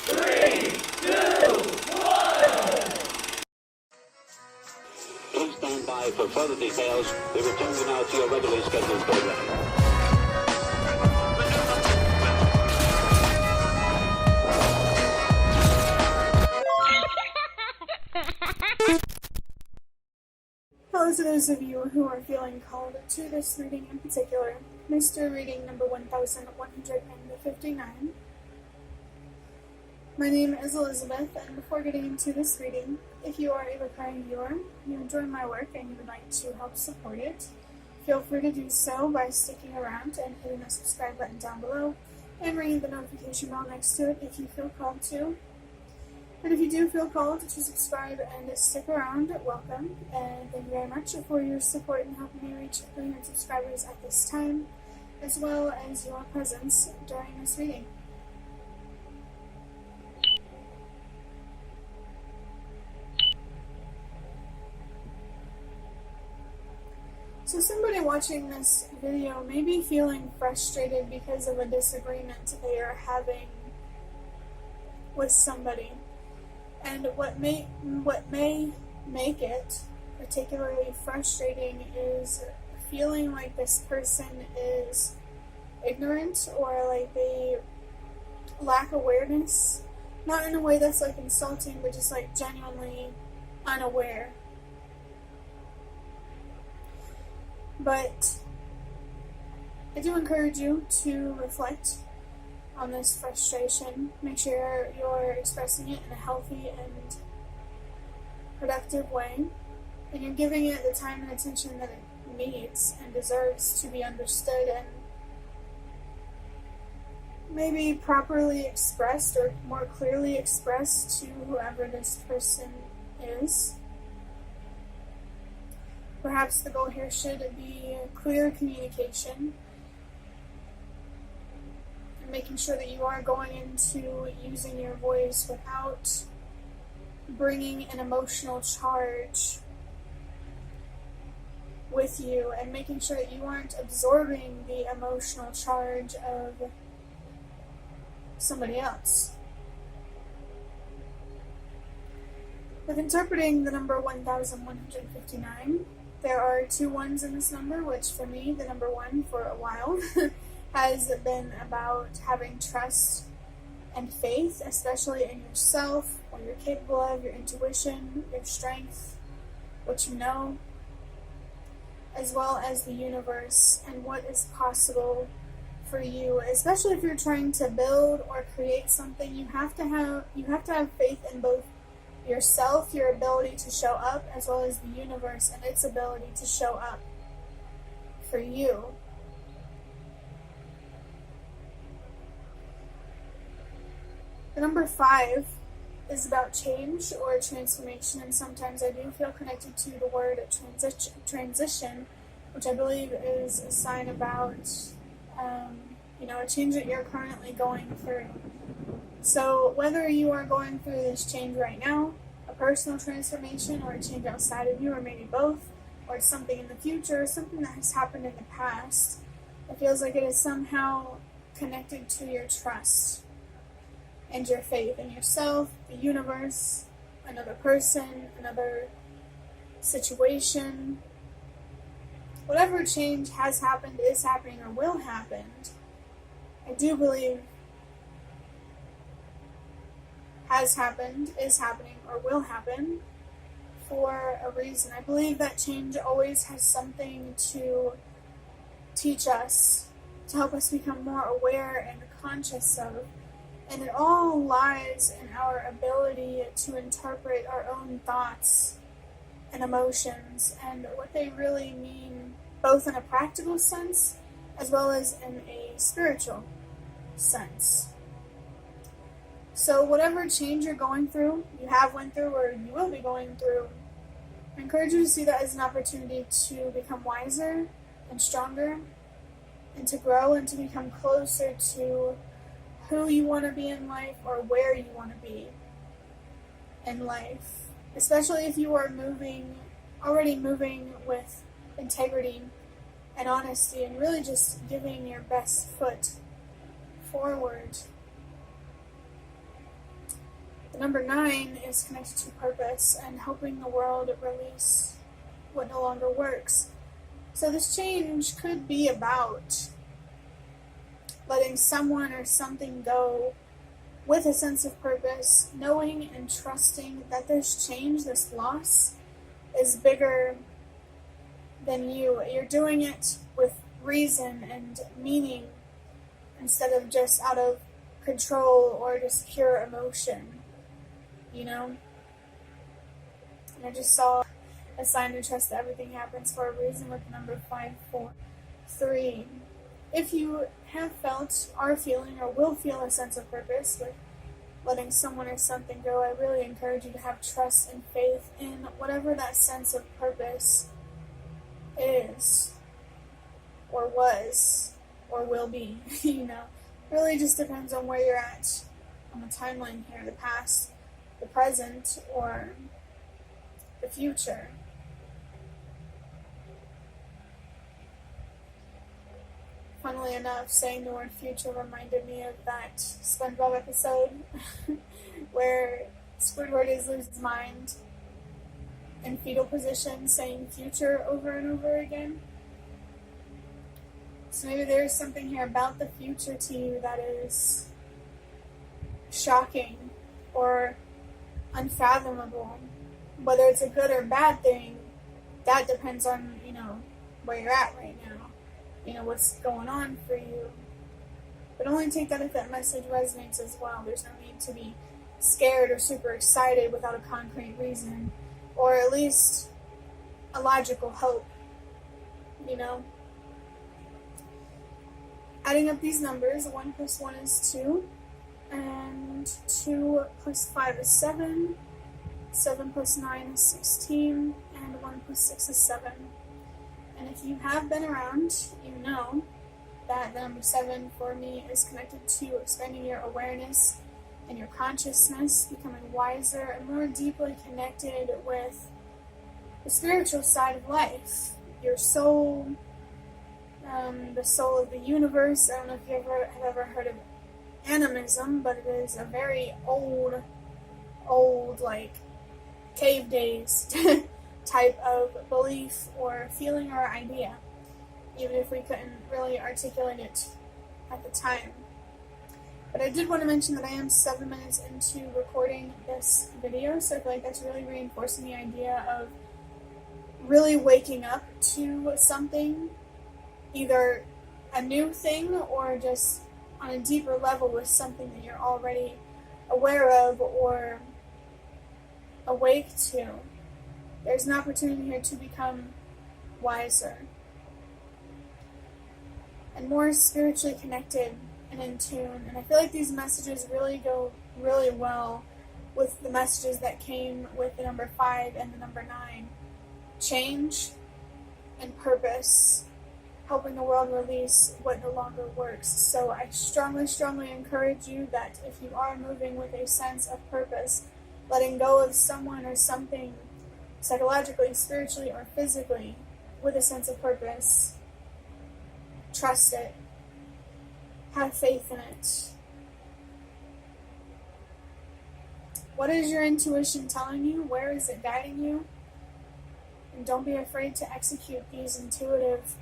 3, 2, 1. Please stand by for further details. We return you now to your regularly scheduled program. Hello to those of you who are feeling called to this reading in particular, Mystery Reading number 1159. My name is Elizabeth, and before getting into this reading, if you are a recurring viewer, you enjoy my work, and you would like to help support it, feel free to do so by sticking around and hitting the subscribe button down below, and ringing the notification bell next to it if you feel called to. And if you do feel called to subscribe and stick around, welcome, and thank you very much for your support in helping me reach 300 subscribers at this time, as well as your presence during this reading. So somebody watching this video may be feeling frustrated because of a disagreement they are having with somebody. And what may make it particularly frustrating is feeling like this person is ignorant, or like they lack awareness. Not in a way that's like insulting, but just like genuinely unaware. But I do encourage you to reflect on this frustration. Make sure you're expressing it in a healthy and productive way, and you're giving it the time and attention that it needs and deserves to be understood and maybe properly expressed or more clearly expressed to whoever this person is. Perhaps the goal here should be clear communication, making sure that you are going into using your voice without bringing an emotional charge with you, and making sure that you aren't absorbing the emotional charge of somebody else. With interpreting the number 1159, there are two ones in this number, which for me, the number one for a while, has been about having trust and faith, especially in yourself, what you're capable of, your intuition, your strength, what you know, as well as the universe and what is possible for you. Especially if you're trying to build or create something, you have to have faith in both yourself, your ability to show up, as well as the universe and its ability to show up for you. The number 5 is about change or transformation, and sometimes I do feel connected to the word transition, which I believe is a sign about, a change that you're currently going through. So whether you are going through this change right now, a personal transformation, or a change outside of you, or maybe both, or it's something in the future, or something that has happened in the past, it feels like it is somehow connected to your trust and your faith in yourself, the universe, another person, another situation. Whatever change has happened, is happening, or will happen, I do believe has happened, is happening, or will happen for a reason. I believe that change always has something to teach us, to help us become more aware and conscious of. And it all lies in our ability to interpret our own thoughts and emotions and what they really mean, both in a practical sense as well as in a spiritual sense. So whatever change you're going through, you have went through, or you will be going through, I encourage you to see that as an opportunity to become wiser and stronger, and to grow and to become closer to who you want to be in life, or where you want to be in life. Especially if you are already moving with integrity and honesty, and really just giving your best foot forward. The number 9 is connected to purpose and helping the world release what no longer works. So this change could be about letting someone or something go with a sense of purpose, knowing and trusting that this change, this loss, is bigger than you. You're doing it with reason and meaning instead of just out of control or just pure emotion, you know? And I just saw a sign to trust that everything happens for a reason with the number 5, 4, 3. If you have felt, are feeling, or will feel a sense of purpose with letting someone or something go, I really encourage you to have trust and faith in whatever that sense of purpose is, or was, or will be, you know. Really just depends on where you're at on the timeline here, the past, the present, or the future. Funnily enough, saying the word future reminded me of that SpongeBob episode where Squidward loses his mind in fetal position, saying future over and over again. So maybe there's something here about the future to you that is shocking or unfathomable. Whether it's a good or bad thing, that depends on, you know, where you're at right now. You know, what's going on for you. But only take that if that message resonates as well. There's no need to be scared or super excited without a concrete reason, or at least a logical hope, you know. Adding up these numbers, 1 plus 1 is 2, and 2 plus 5 is 7, 7 plus 9 is 16, and 1 plus 6 is 7. And if you have been around, you know that the number 7 for me is connected to expanding your awareness and your consciousness, becoming wiser and more deeply connected with the spiritual side of life, your soul, the soul of the universe. I don't know if you have ever heard of animism, but it is a very old, like, cave days type of belief or feeling or idea, even if we couldn't really articulate it at the time. But I did want to mention that I am 7 minutes into recording this video, so I feel like that's really reinforcing the idea of really waking up to something, either a new thing or just on a deeper level with something that you're already aware of or awake to. There's an opportunity here to become wiser and more spiritually connected and in tune. And I feel like these messages really go really well with the messages that came with the number 5 and the number 9. Change and purpose, helping the world release what no longer works. So I strongly, strongly encourage you that if you are moving with a sense of purpose, letting go of someone or something psychologically, spiritually, or physically with a sense of purpose, trust it, have faith in it. What is your intuition telling you? Where is it guiding you? And don't be afraid to execute these intuitive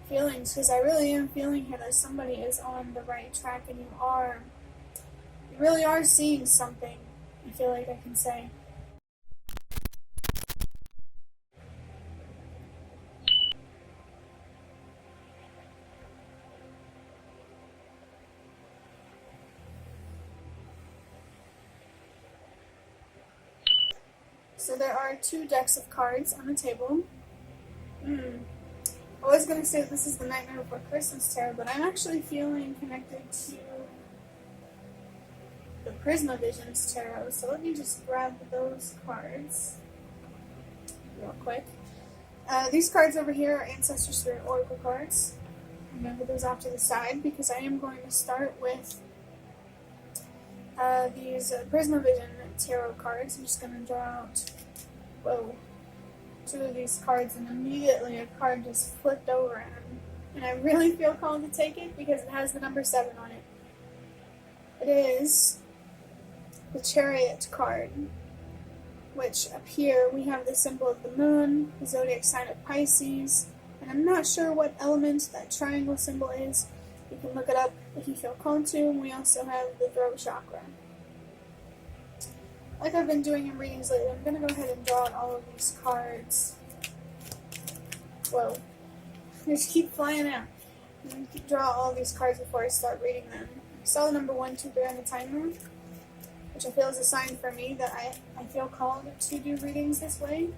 feelings, because I really am feeling here that somebody is on the right track, and you really are seeing something, I feel like I can say. So there are 2 decks of cards on the table. I was going to say this is the Nightmare Before Christmas tarot, but I'm actually feeling connected to the Prismavisions tarot. So let me just grab those cards real quick. These cards over here are Ancestor Spirit Oracle cards. I'm going to put those off to the side because I am going to start with these Prismavision tarot cards. I'm just going to draw out, 2 of these cards, and immediately a card just flipped over, and I really feel called to take it because it has the number 7 on it. It is the Chariot card, which up here we have the symbol of the moon, the zodiac sign of Pisces, and I'm not sure what element that triangle symbol is. You can look it up if you feel called to. And we also have the throat chakra. Like I've been doing in readings lately, I'm going to go ahead and draw out all of these cards. Whoa. They just keep flying out. I'm going to draw all of these cards before I start reading them. I saw the number 1, 2, 3 on the timer, which I feel is a sign for me that I feel called to do readings this way,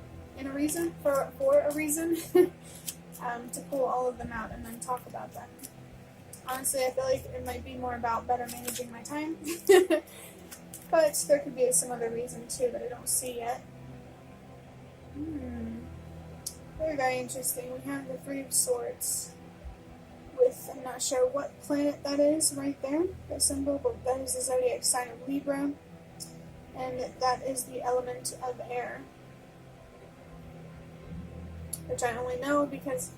for a reason, to pull all of them out and then talk about them. Honestly, I feel like it might be more about better managing my time, but there could be some other reason too that I don't see yet. Very, very interesting. We have the Three of Swords with, I'm not sure what planet that is right there, that symbol, but that is the zodiac sign of Libra, and that is the element of air, which I only know because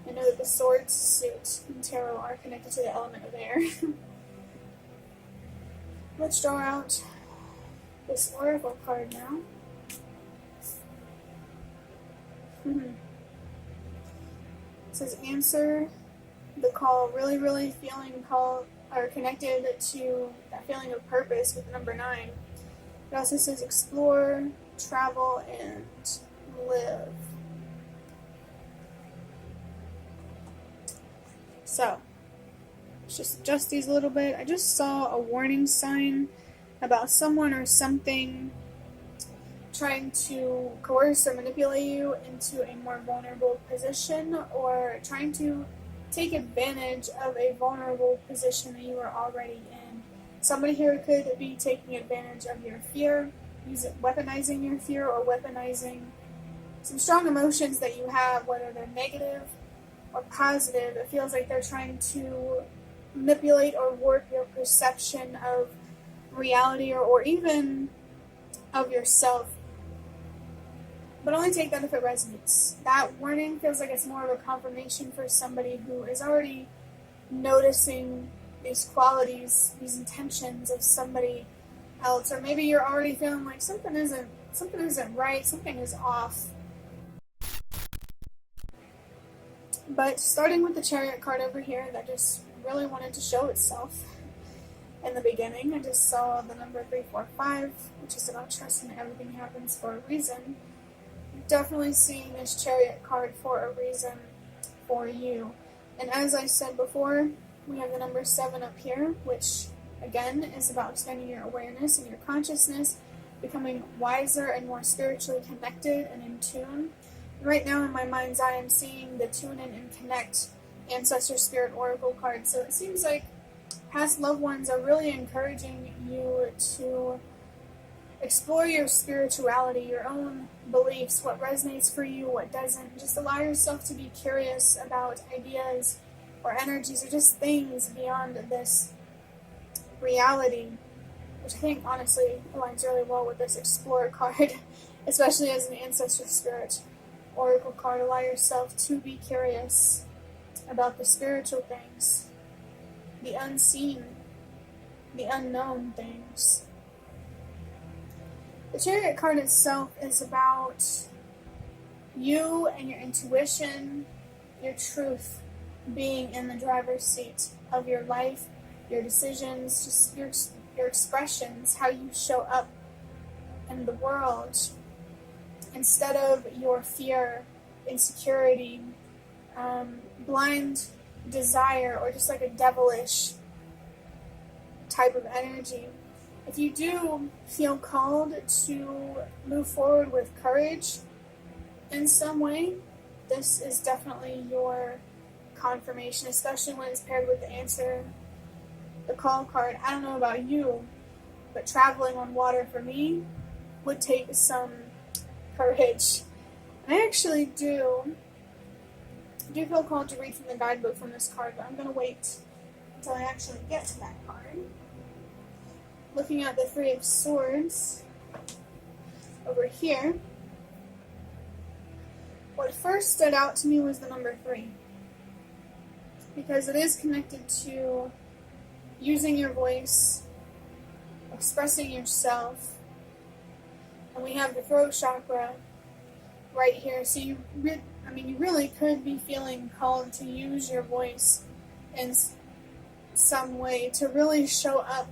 I know that the swords suit in tarot are connected to the element of air. Let's draw out this oracle card now. It says answer the call, really feeling call or connected to that feeling of purpose with number 9. It also says explore, travel, and live. So, let's just adjust these a little bit. I just saw a warning sign about someone or something trying to coerce or manipulate you into a more vulnerable position, or trying to take advantage of a vulnerable position that you are already in. Somebody here could be taking advantage of your fear, weaponizing your fear, or weaponizing some strong emotions that you have, whether they're negative or positive. It feels like they're trying to manipulate or warp your perception of reality or even of yourself. But only take that if it resonates. That warning feels like it's more of a confirmation for somebody who is already noticing these qualities, these intentions of somebody else, or maybe you're already feeling like something isn't right, something is off. But starting with the Chariot card over here, that just really wanted to show itself in the beginning. I just saw the number 345, which is about trusting that everything happens for a reason. Definitely seeing this Chariot card for a reason for you. And as I said before, we have the number 7 up here, which again is about expanding your awareness and your consciousness, becoming wiser and more spiritually connected and in tune. Right now in my mind's eye, I'm seeing the Tune In and Connect Ancestor Spirit Oracle card. So it seems like past loved ones are really encouraging you to explore your spirituality, your own beliefs, what resonates for you, what doesn't. Just allow yourself to be curious about ideas or energies or just things beyond this reality, which I think honestly aligns really well with this Explorer card, especially as an Ancestor Spirit Oracle card. Allow yourself to be curious about the spiritual things, the unseen, the unknown things. The Chariot card itself is about you and your intuition, your truth being in the driver's seat of your life, your decisions, just your expressions, how you show up in the world, instead of your fear, insecurity, blind desire, or just like a devilish type of energy. If you do feel called to move forward with courage in some way, this is definitely your confirmation, especially when it's paired with the answer, the call card. I don't know about you, but traveling on water for me would take some courage. And I actually do feel called to read from the guidebook from this card, but I'm going to wait until I actually get to that card. Looking at the Three of Swords over here, what first stood out to me was the number 3, because it is connected to using your voice, expressing yourself. And we have the throat chakra right here. So you really could be feeling called to use your voice in some way to really show up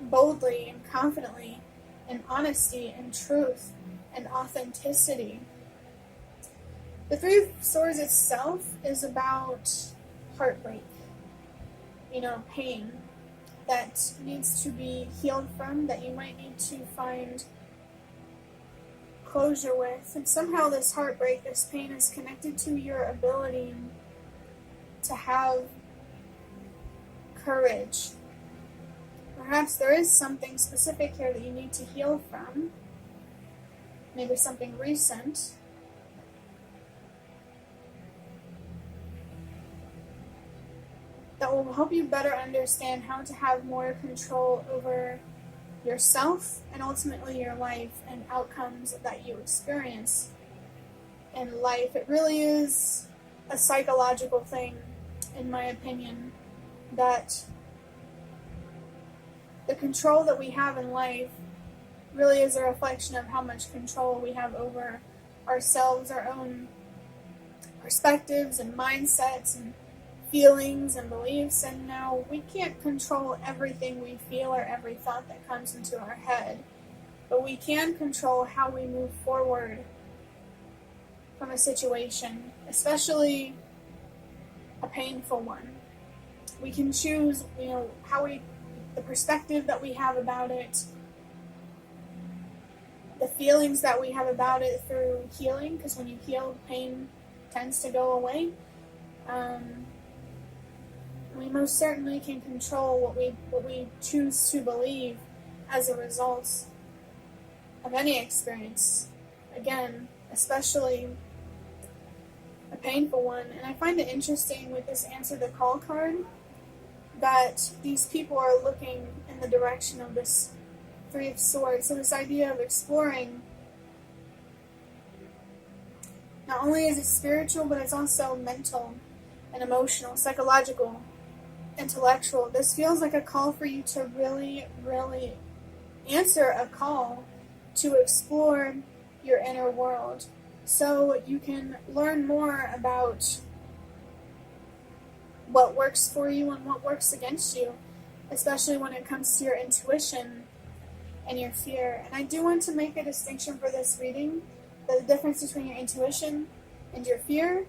boldly and confidently in honesty and truth and authenticity. The Three of Swords itself is about heartbreak, pain that needs to be healed from, that you might need to find closure with. And somehow this heartbreak, this pain is connected to your ability to have courage. Perhaps there is something specific here that you need to heal from, maybe something recent. That will help you better understand how to have more control over yourself and ultimately your life and outcomes that you experience in life. It really is a psychological thing, in my opinion, that the control that we have in life really is a reflection of how much control we have over ourselves, our own perspectives and mindsets and feelings and beliefs. And now we can't control everything we feel or every thought that comes into our head, but we can control how we move forward from a situation, especially a painful one. We can choose, the perspective that we have about it, the feelings that we have about it through healing, because when you heal, pain tends to go away. We most certainly can control what we choose to believe as a result of any experience. Again, especially a painful one. And I find it interesting with this Answer the Call card that these people are looking in the direction of this Three of Swords. So this idea of exploring, not only is it spiritual, but it's also mental and emotional, psychological, intellectual. This feels like a call for you to really, really answer a call to explore your inner world so you can learn more about what works for you and what works against you, especially when it comes to your intuition and your fear. And I do want to make a distinction for this reading, that the difference between your intuition and your fear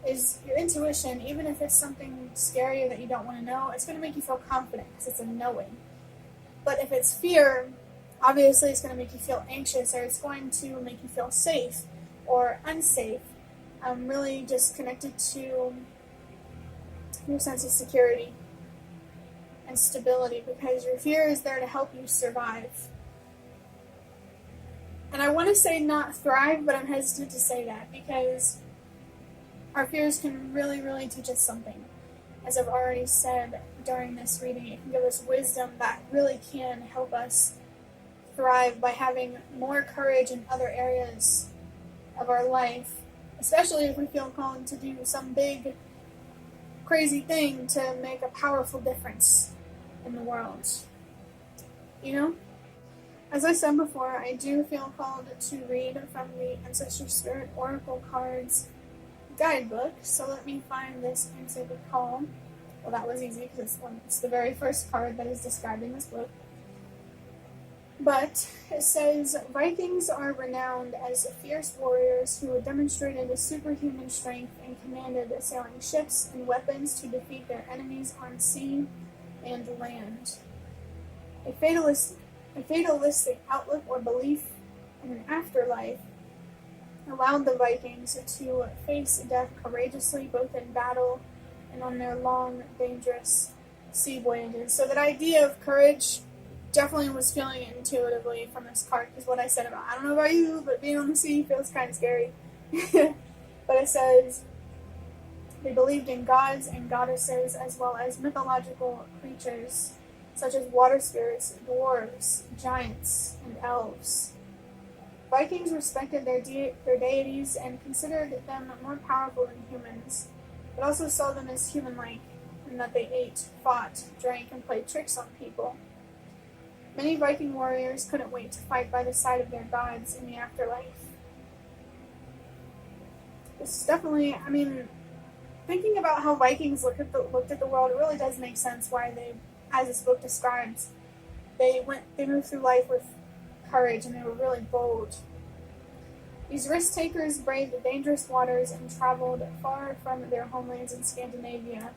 is your intuition, even if it's something scary that you don't want to know, it's going to make you feel confident because it's a knowing. But if it's fear, obviously it's going to make you feel anxious, or it's going to make you feel safe or unsafe. Really just connected to your sense of security and stability, because your fear is there to help you survive. And I want to say not thrive, but I'm hesitant to say that because our fears can really, really teach us something. As I've already said during this reading, it can give us wisdom that really can help us thrive by having more courage in other areas of our life, especially if we feel called to do some big, crazy thing to make a powerful difference in the world. As I said before, I do feel called to read from the Ancestral Spirit Oracle Cards guidebook, so let me find this Answer the Call. Well, that was easy because it's the very first card that is describing this book. But it says, Vikings are renowned as fierce warriors who demonstrated a superhuman strength and commanded sailing ships and weapons to defeat their enemies on sea and land. A fatalistic outlook or belief in an afterlife allowed the Vikings to face death courageously, both in battle and on their long, dangerous sea voyages. So that idea of courage definitely was feeling it intuitively from this card, because what I said about, I don't know about you, but being on the sea feels kind of scary. But it says, they believed in gods and goddesses as well as mythological creatures such as water spirits, dwarves, giants, and elves. Vikings respected their deities and considered them more powerful than humans, but also saw them as human-like, in that they ate, fought, drank, and played tricks on people. Many Viking warriors couldn't wait to fight by the side of their gods in the afterlife. This is definitely, thinking about how Vikings looked at the world, it really does make sense why they, as this book describes, they moved through life with courage and they were really bold. These risk takers braved the dangerous waters and traveled far from their homelands in Scandinavia,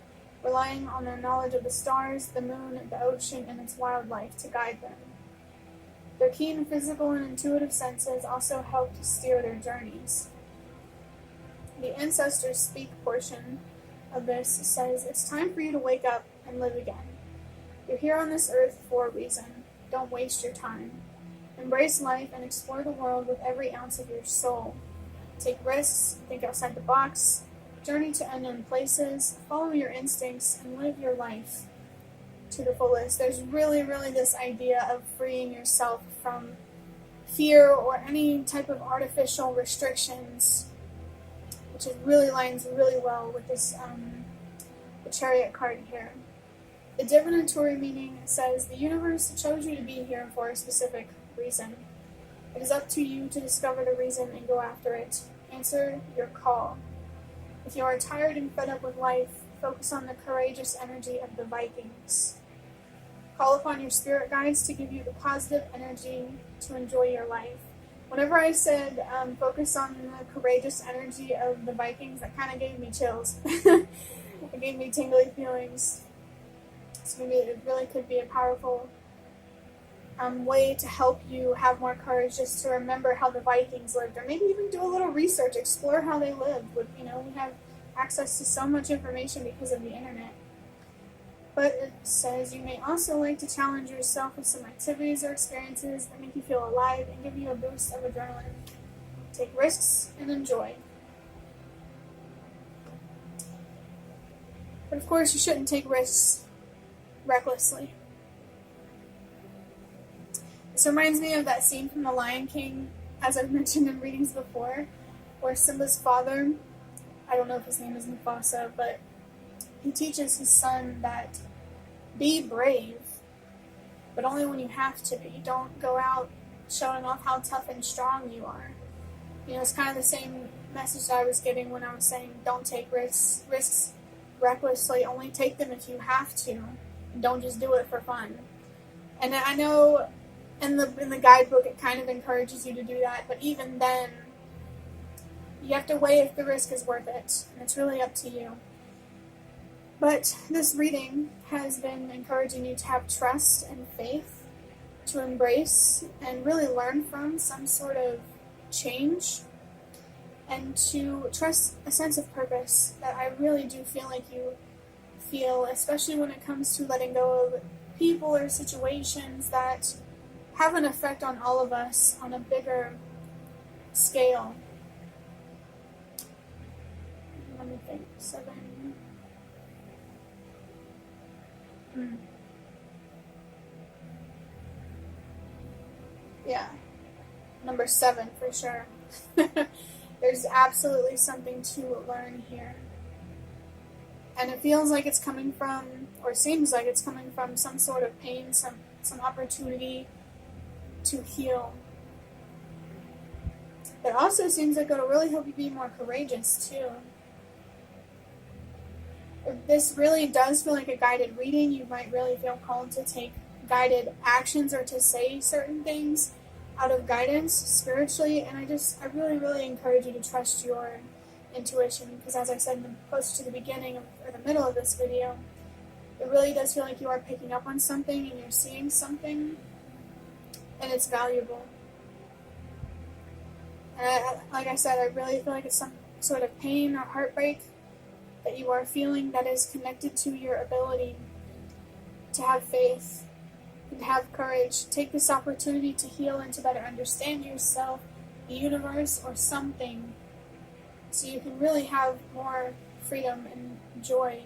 relying on their knowledge of the stars, the moon, the ocean, and its wildlife to guide them. Their keen physical and intuitive senses also helped steer their journeys. The Ancestors Speak portion of this says, "It's time for you to wake up and live again. You're here on this earth for a reason. Don't waste your time. Embrace life and explore the world with every ounce of your soul. Take risks, think outside the box, journey to unknown places, follow your instincts, and live your life to the fullest." There's really this idea of freeing yourself from fear or any type of artificial restrictions, which really lines really well with this the Chariot card here. The divinatory meaning says, "The universe chose you to be here for a specific reason. It is up to you to discover the reason and go after it. Answer your call. If you are tired and fed up with life, focus on the courageous energy of the Vikings. Call upon your spirit guides to give you the positive energy to enjoy your life." Whenever I said focus on the courageous energy of the Vikings, that kind of gave me chills. It gave me tingly feelings. So maybe it really could be a powerful way to help you have more courage, just to remember how the Vikings lived, or maybe even do a little research, explore how they lived. We have access to so much information because of the internet. But it says you may also like to challenge yourself with some activities or experiences that make you feel alive and give you a boost of adrenaline. Take risks and enjoy. But of course, you shouldn't take risks recklessly. This reminds me of that scene from The Lion King, as I've mentioned in readings before, where Simba's father, I don't know if his name is Mufasa, but he teaches his son that be brave, but only when you have to be. Don't go out showing off how tough and strong you are. It's kind of the same message that I was getting when I was saying don't take risks recklessly, only take them if you have to. Don't just do it for fun. And I know in the guidebook it kind of encourages you to do that, but even then, you have to weigh if the risk is worth it, and it's really up to you. But this reading has been encouraging you to have trust and faith, to embrace and really learn from some sort of change, and to trust a sense of purpose that I really do feel like you feel, especially when it comes to letting go of people or situations that have an effect on all of us on a bigger scale. Let me think. 7. Yeah. Number 7 for sure. There's absolutely something to learn here. And it feels like it's coming from, or seems like it's coming from, some sort of pain, some opportunity to heal. It also seems like it'll really help you be more courageous too. If this really does feel like a guided reading, you might really feel called to take guided actions or to say certain things out of guidance spiritually, and I really encourage you to trust your intuition, because as I said close to the beginning or the middle of this video, it really does feel like you are picking up on something and you're seeing something, and it's valuable. And like I said, I really feel like it's some sort of pain or heartbreak that you are feeling that is connected to your ability to have faith and have courage. Take this opportunity to heal and to better understand yourself, the universe, or something, so you can really have more freedom and joy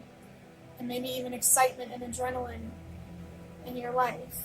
and maybe even excitement and adrenaline in your life.